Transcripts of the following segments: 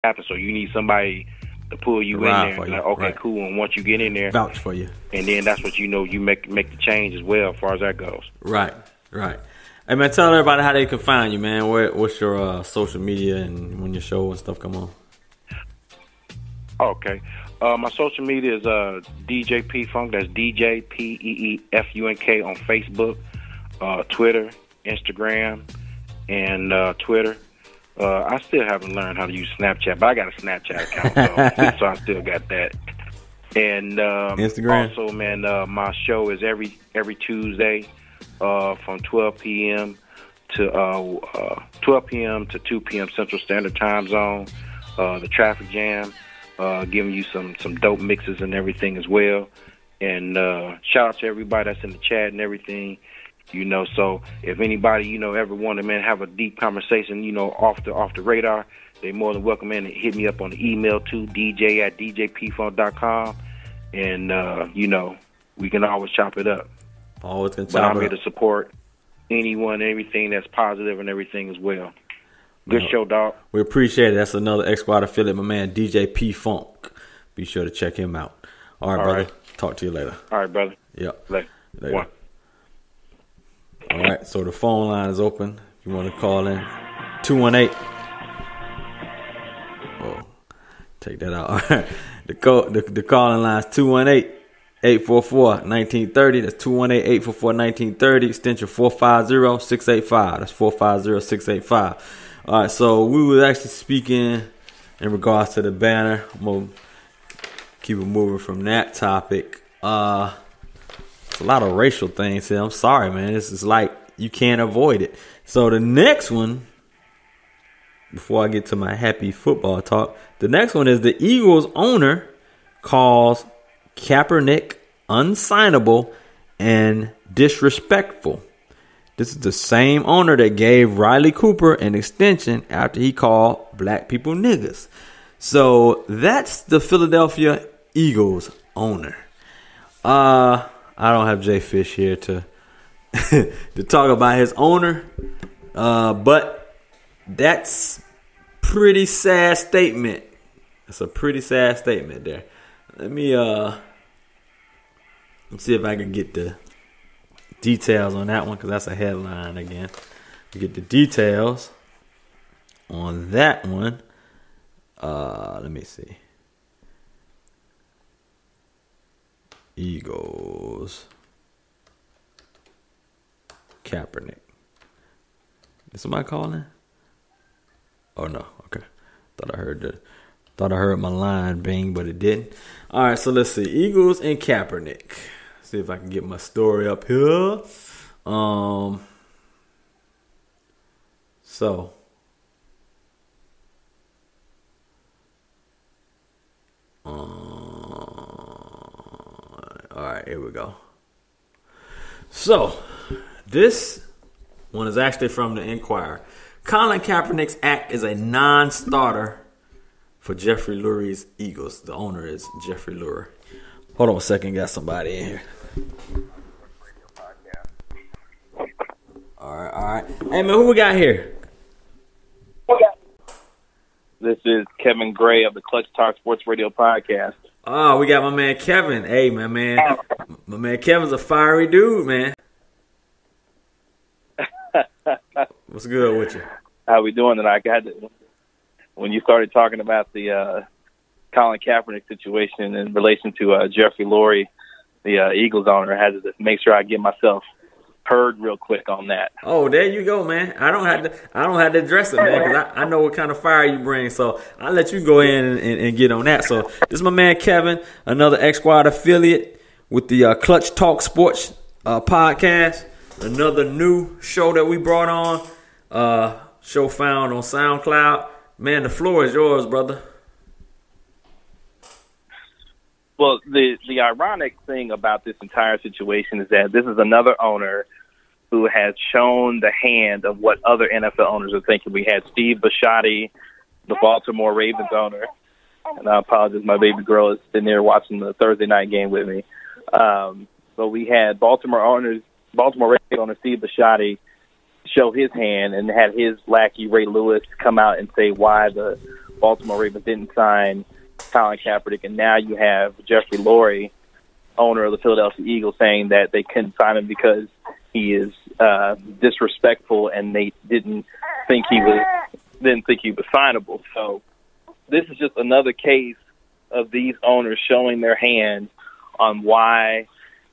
happen. So you need somebody to pull you in there. Like, okay, cool. And once you get in there, vouch for you. And then that's what you make the change as well, as far as that goes. Right. Hey man, tell everybody how they can find you, man. What's your social media and when your show and stuff come on? Okay. My social media is DJ P Funk. That's DJ PEEFUNK on Facebook, Twitter, Instagram, and Twitter. I still haven't learned how to use Snapchat, but I got a Snapchat account, so I still got that. And Instagram. Also, man, my show is every Tuesday from 12 p.m. to 12 p.m. to 2 p.m. Central Standard Time Zone. The Traffic Jam, giving you some dope mixes and everything as well. And shout out to everybody that's in the chat and everything. So if anybody, ever want to, have a deep conversation, off the radar, they more than welcome in and hit me up on the email too, dj@djpfunk.com. And, we can always chop it up. Always can chop it up. But I'm here to support anyone, everything that's positive and everything as well. Good show, dog. We appreciate it. That's another X Squad affiliate, my man, DJ P Funk. Be sure to check him out. All right, brother. Right. Talk to you later. All right, brother. Yep. Later. One. All right, so the phone line is open. If you want to call in, 218. Oh, take that out. All right. The calling line is 218-844-1930. That's 218-844-1930. Extension 450-685. That's 450-685. All right, so we were actually speaking in regards to the banner. I'm going to keep it moving from that topic. A lot of racial things here. I'm sorry, man. This is like you can't avoid it. So the next one, before I get to my happy football talk, the next one is the Eagles owner calls Kaepernick unsignable and disrespectful. This is the same owner that gave Riley Cooper an extension after he called black people niggas. So that's the Philadelphia Eagles owner. I don't have Jay Fish here to to talk about his owner, but that's pretty sad statement. It's a pretty sad statement there. Let me let's see if I can get the details on that one, because that's a headline again. To get the details on that one, let me see. Eagles Kaepernick. Did somebody call in? Oh no, okay. Thought I heard my line bing, but it didn't. All right, so let's see. Eagles and Kaepernick. See if I can get my story up here. So all right, here we go. So, this one is actually from the Inquirer. Colin Kaepernick's act is a non-starter for Jeffrey Lurie's Eagles. The owner is Jeffrey Lurie. Hold on a second, got somebody in here. All right. Hey, man, who we got here? This is Kevin Gray of the Clutch Talk Sports Radio Podcast. Oh, we got my man Kevin. Hey, my man Kevin's a fiery dude, man. What's good with you? How we doing tonight? When you started talking about the Colin Kaepernick situation in relation to Jeffrey Lurie, the Eagles owner, I had to make sure I get myself heard real quick on that. Oh, there you go, man. I don't have to address it, man, because I know what kind of fire you bring. So I'll let you go in and get on that. So this is my man Kevin, another X Squad affiliate with the Clutch Talk Sports podcast. Another new show that we brought on. Show found on SoundCloud. Man, the floor is yours, brother. Well, the ironic thing about this entire situation is that this is another owner who has shown the hand of what other NFL owners are thinking. We had Steve Bisciotti, the Baltimore Ravens owner, and I apologize, my baby girl is sitting there watching the Thursday night game with me. But we had Baltimore Ravens owner Steve Bisciotti show his hand and had his lackey Ray Lewis come out and say why the Baltimore Ravens didn't sign Colin Kaepernick, and now you have Jeffrey Lurie, owner of the Philadelphia Eagles, saying that they couldn't sign him because he is disrespectful, and they didn't think he was signable. So this is just another case of these owners showing their hand on why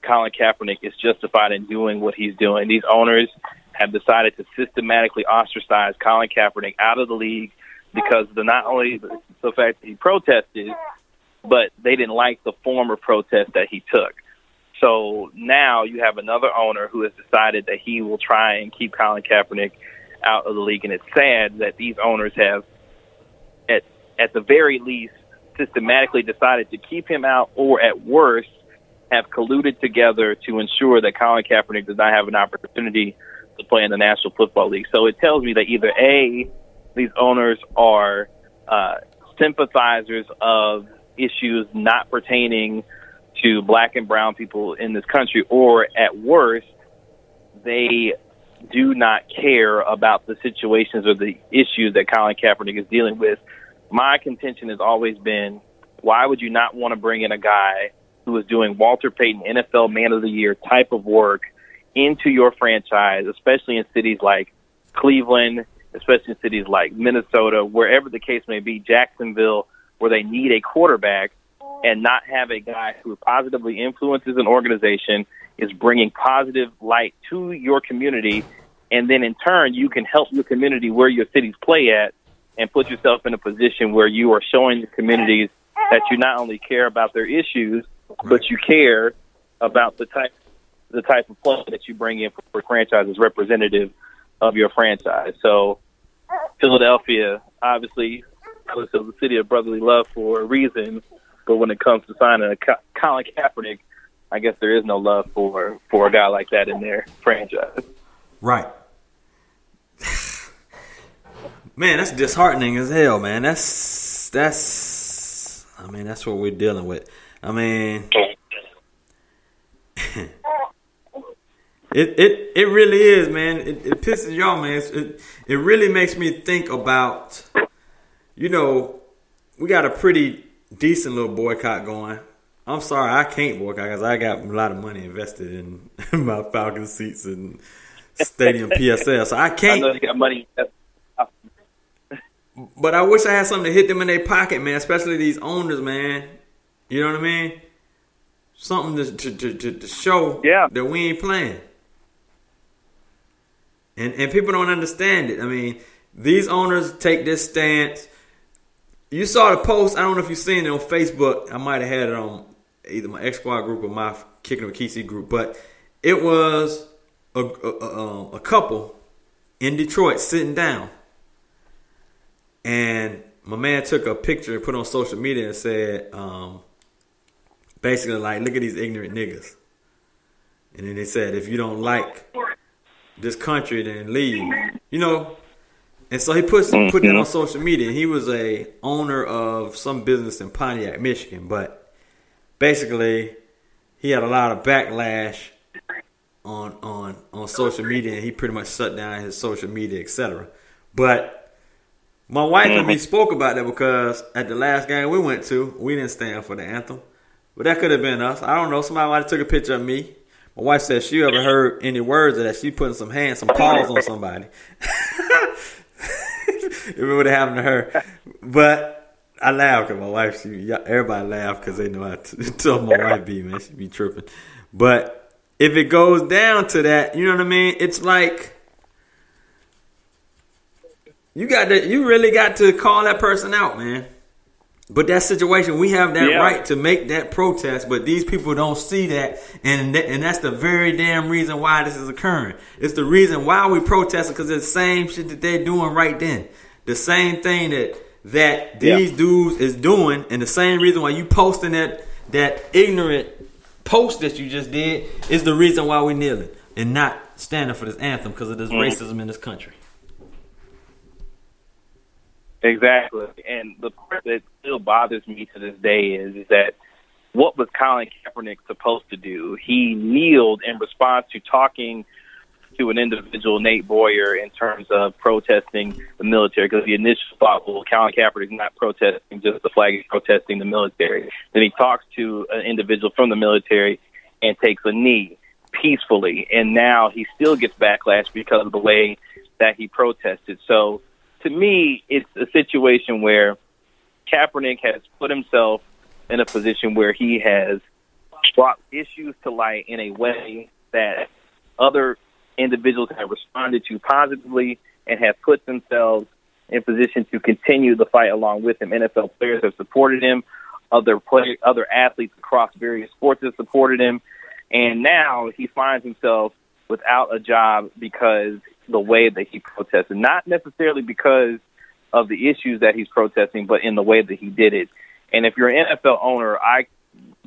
Colin Kaepernick is justified in doing what he's doing. These owners have decided to systematically ostracize Colin Kaepernick out of the league because of not only the fact that he protested, but they didn't like the form of protest that he took. So now you have another owner who has decided that he will try and keep Colin Kaepernick out of the league. And it's sad that these owners have, at the very least, systematically decided to keep him out, or at worst, have colluded together to ensure that Colin Kaepernick does not have an opportunity to play in the National Football League. So it tells me that either A, these owners are sympathizers of issues not pertaining to black and brown people in this country, or at worst, they do not care about the situations or the issues that Colin Kaepernick is dealing with. My contention has always been, why would you not want to bring in a guy who is doing Walter Payton NFL Man of the Year type of work into your franchise, especially in cities like Cleveland, especially in cities like Minnesota, wherever the case may be, Jacksonville, where they need a quarterback, and not have a guy who positively influences an organization, is bringing positive light to your community, and then in turn you can help your community where your cities play at and put yourself in a position where you are showing the communities that you not only care about their issues, but you care about the type of play that you bring in for franchises representative of your franchise. So Philadelphia, obviously, is the city of brotherly love for a reason, but when it comes to signing a Colin Kaepernick, I guess there is no love for a guy like that in their franchise. Right. Man, that's disheartening as hell, man. That's what we're dealing with. I mean, it really is, man. It pisses you off, man. It really makes me think about, we got a pretty decent little boycott going. I'm sorry, I can't boycott because I got a lot of money invested in my Falcon seats and stadium PSL, so I can't. I know you got money. But I wish I had something to hit them in their pocket, man, especially these owners, man. You know what I mean? Something to show that we ain't playing. And people don't understand it. I mean, these owners take this stance. You saw the post. I don't know if you've seen it on Facebook. I might have had it on either my X Squad group or my Kickin with Kysii group. But it was a couple in Detroit sitting down. And my man took a picture and put it on social media and said, basically like, look at these ignorant niggas. And then they said, if you don't like this country, then leave. And so he put that on social media. And he was a owner of some business in Pontiac, Michigan. But basically, he had a lot of backlash on social media. And he pretty much shut down his social media, etc. But my wife and me spoke about that because at the last game we went to, we didn't stand for the anthem. But that could have been us. I don't know. Somebody might have took a picture of me. My wife said she ever heard any words of that. She putting some paws on somebody. If it would have happened to her. But I laughed because my wife, everybody laughed because they know I told my wife be, man. She be tripping. But if it goes down to that, you know what I mean? It's like, you really got to call that person out, man. But that situation, we have that right to make that protest, but these people don't see that, and that's the very damn reason why this is occurring. It's the reason why we protesting, because it's the same shit that they're doing right then. The same thing that these dudes is doing, and the same reason why you posting that ignorant post that you just did is the reason why we're kneeling and not standing for this anthem because of this racism in this country. Exactly. And the part that still bothers me to this day is that what was Colin Kaepernick supposed to do? He kneeled in response to talking to an individual, Nate Boyer, in terms of protesting the military, because the initial thought, well, Colin Kaepernick is not protesting just the flag, he's protesting the military. Then he talks to an individual from the military and takes a knee peacefully, and now he still gets backlash because of the way that he protested. So to me, it's a situation where Kaepernick has put himself in a position where he has brought issues to light in a way that other individuals have responded to positively and have put themselves in position to continue the fight along with him. NFL players have supported him. Other athletes across various sports have supported him. And now he finds himself without a job because the way that he protested, not necessarily because of the issues that he's protesting, but in the way that he did it. And if you're an NFL owner, I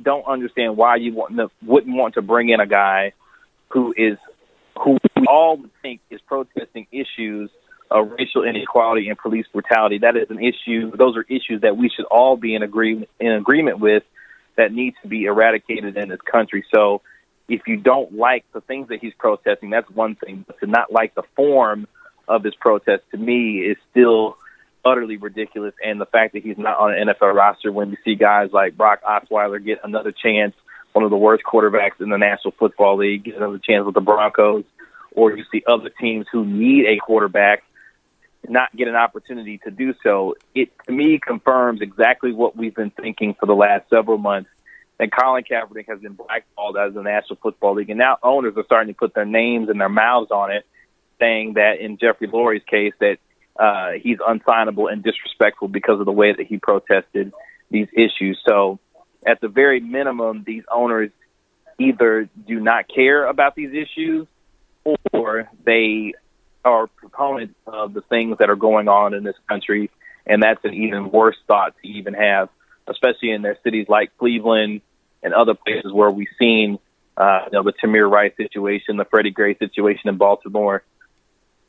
don't understand why you wouldn't want to bring in a guy who we all would think is protesting issues of racial inequality and police brutality. That is an issue. Those are issues that we should all be in agreement with, that need to be eradicated in this country. So if you don't like the things that he's protesting, that's one thing. But to not like the form of his protest, to me, is still utterly ridiculous. And the fact that he's not on an NFL roster when you see guys like Brock Osweiler get another chance, one of the worst quarterbacks in the National Football League, get another chance with the Broncos, or you see other teams who need a quarterback not get an opportunity to do so, it, to me, confirms exactly what we've been thinking for the last several months, that Colin Kaepernick has been blackballed out of the National Football League. And now owners are starting to put their names and their mouths on it, saying that in Jeffrey Lurie's case that he's unsignable and disrespectful because of the way that he protested these issues. So at the very minimum, these owners either do not care about these issues or they are proponents of the things that are going on in this country, and that's an even worse thought to even have, especially in their cities like Cleveland and other places where we've seen the Tamir Rice situation, the Freddie Gray situation in Baltimore.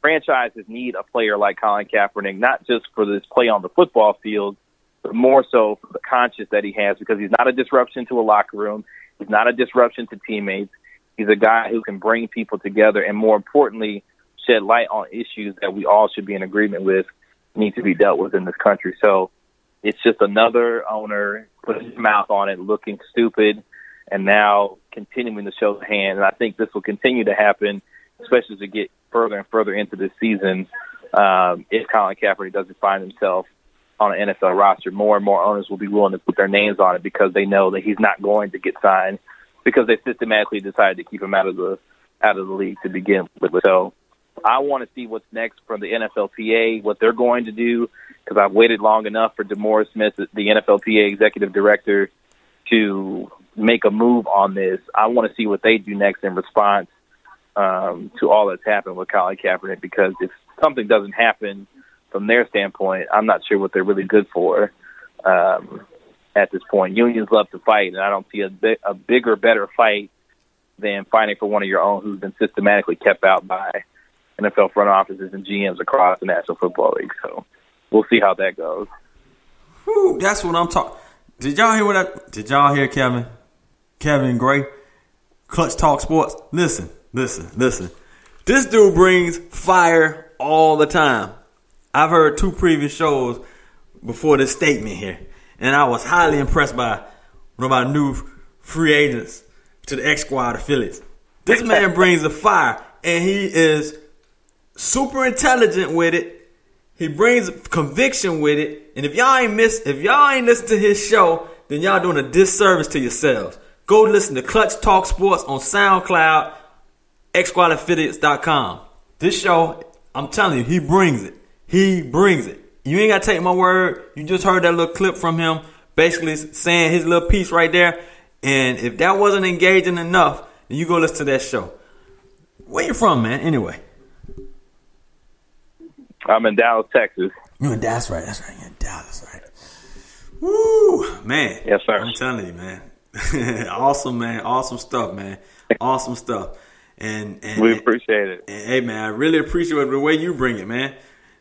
Franchises need a player like Colin Kaepernick, not just for this play on the football field, but more so for the conscience that he has, because he's not a disruption to a locker room. He's not a disruption to teammates. He's a guy who can bring people together and, more importantly, shed light on issues that we all should be in agreement with need to be dealt with in this country. So it's just another owner putting his mouth on it, looking stupid, and now continuing to show the hand. And I think this will continue to happen, especially as we get further and further into this season. If Colin Kaepernick doesn't find himself on an NFL roster, more and more owners will be willing to put their names on it because they know that he's not going to get signed, because they systematically decided to keep him out of the league to begin with. So I want to see what's next from the NFLPA, what they're going to do, because I've waited long enough for DeMaurice Smith, the NFLPA executive director, to make a move on this. I want to see what they do next in response to all that's happened with Colin Kaepernick, because if something doesn't happen from their standpoint, I'm not sure what they're really good for at this point. Unions love to fight, and I don't see a bigger, better fight than fighting for one of your own who's been systematically kept out by NFL front offices and GMs across the National Football League. So we'll see how that goes. Whew, that's what I'm talking. Did y'all hear did y'all hear Kevin Gray? Clutch Talk Sports. Listen. This dude brings fire all the time. I've heard 2 previous shows before this statement here, and I was highly impressed by one of our new free agents to the X Squad affiliates. This man brings the fire, and he is super intelligent with it. He brings conviction with it. And if y'all ain't listened to his show, then y'all doing a disservice to yourselves. Go listen to Clutch Talk Sports on SoundCloud, xsquadaffiliates.com. This show, I'm telling you, he brings it. You ain't got to take my word. You just heard that little clip from him basically saying his little piece right there. And if that wasn't engaging enough, then you go listen to that show. Where you from, man, anyway? I'm in Dallas, Texas. You in Dallas, right? That's right. You're in Dallas, right? Woo, man. Yes, sir. I'm telling you, man. Awesome, man. Awesome stuff, man. Awesome stuff. And we appreciate it. And, hey, man, I really appreciate the way you bring it, man.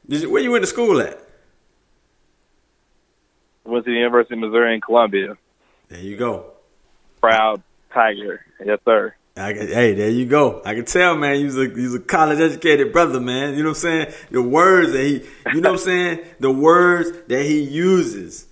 Where you went to school at? Went to the University of Missouri in Columbia. There you go. Proud Tiger. Yes, sir. Hey, there you go. I can tell, man. He's a college educated brother, man. You know what I'm saying? The words that he, you know what I'm saying? The words that he uses.